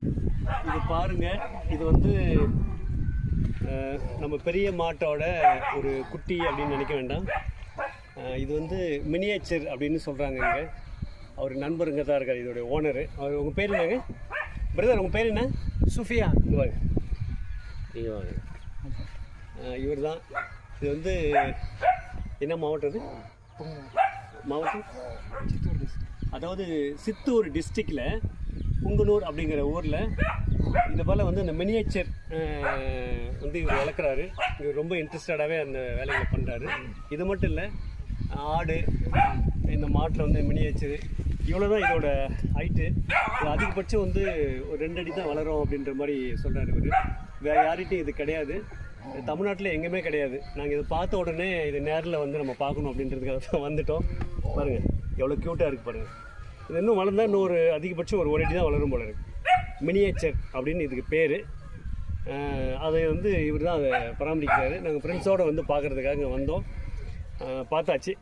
இது பாருங்க, இது வந்து நம்ம பெரிய மாட்டோட ஒரு குட்டி அப்படின்னு நினைக்க வேண்டாம். இது வந்து மினியேச்சர் அப்படின்னு சொல்கிறாங்க. இங்கே அவர் நண்பருங்க தான் இருக்கார், இதோடைய ஓனரு. அவர் உங்கள் பேர் என்னங்க பிரதர்? உங்கள் பேர் என்ன? சுஃபியா. வாங்க, நீங்கள் வாங்க. இவர் தான். இது வந்து என்ன மாவட்டம்? இது மாவட்டம் சித்தூர் டிஸ்ட்ரிக்ட். அதாவது சித்தூர் டிஸ்ட்ரிக்டில் புங்கனூர் அப்படிங்கிற ஊரில் இந்த போல் வந்து அந்த மினியேச்சர் வந்து இவர் வளர்க்குறாரு. இவர் ரொம்ப இன்ட்ரெஸ்டடாகவே அந்த வேலைகளை பண்ணுறாரு. இது மட்டும் இல்லை, ஆடு, இந்த மாட்டில் வந்து மினியேச்சரு இவ்வளோ தான் இதோட ஹைட்டு. இது அதிகபட்சம் வந்து ஒரு 2 அடி தான் வளரும் அப்படின்ற மாதிரி சொல்கிறாரு இவர். வேறு யார்கிட்டையும் இது கிடையாது, தமிழ்நாட்டில் எங்கேயுமே கிடையாது. நாங்கள் இதை பார்த்த உடனே இது நேரில் வந்து நம்ம பார்க்கணும் அப்படின்றதுக்காக தான் வந்துட்டோம். பாருங்கள் எவ்வளோ க்யூட்டாக இருக்குது பாருங்கள். இது இன்னும் வளர்ந்தால் இன்னும் ஒரு அதிகபட்சம் ஒரு அடி தான் வளரும் போல இருக்குது. மினியேச்சர் அப்படின்னு இதுக்கு பேர். அதை வந்து இவர் தான் அதை பராமரிக்கிறாரு. நாங்கள் ஃப்ரெண்ட்ஸோடு வந்து பார்க்குறதுக்காக இங்கே வந்தோம், பார்த்தாச்சு.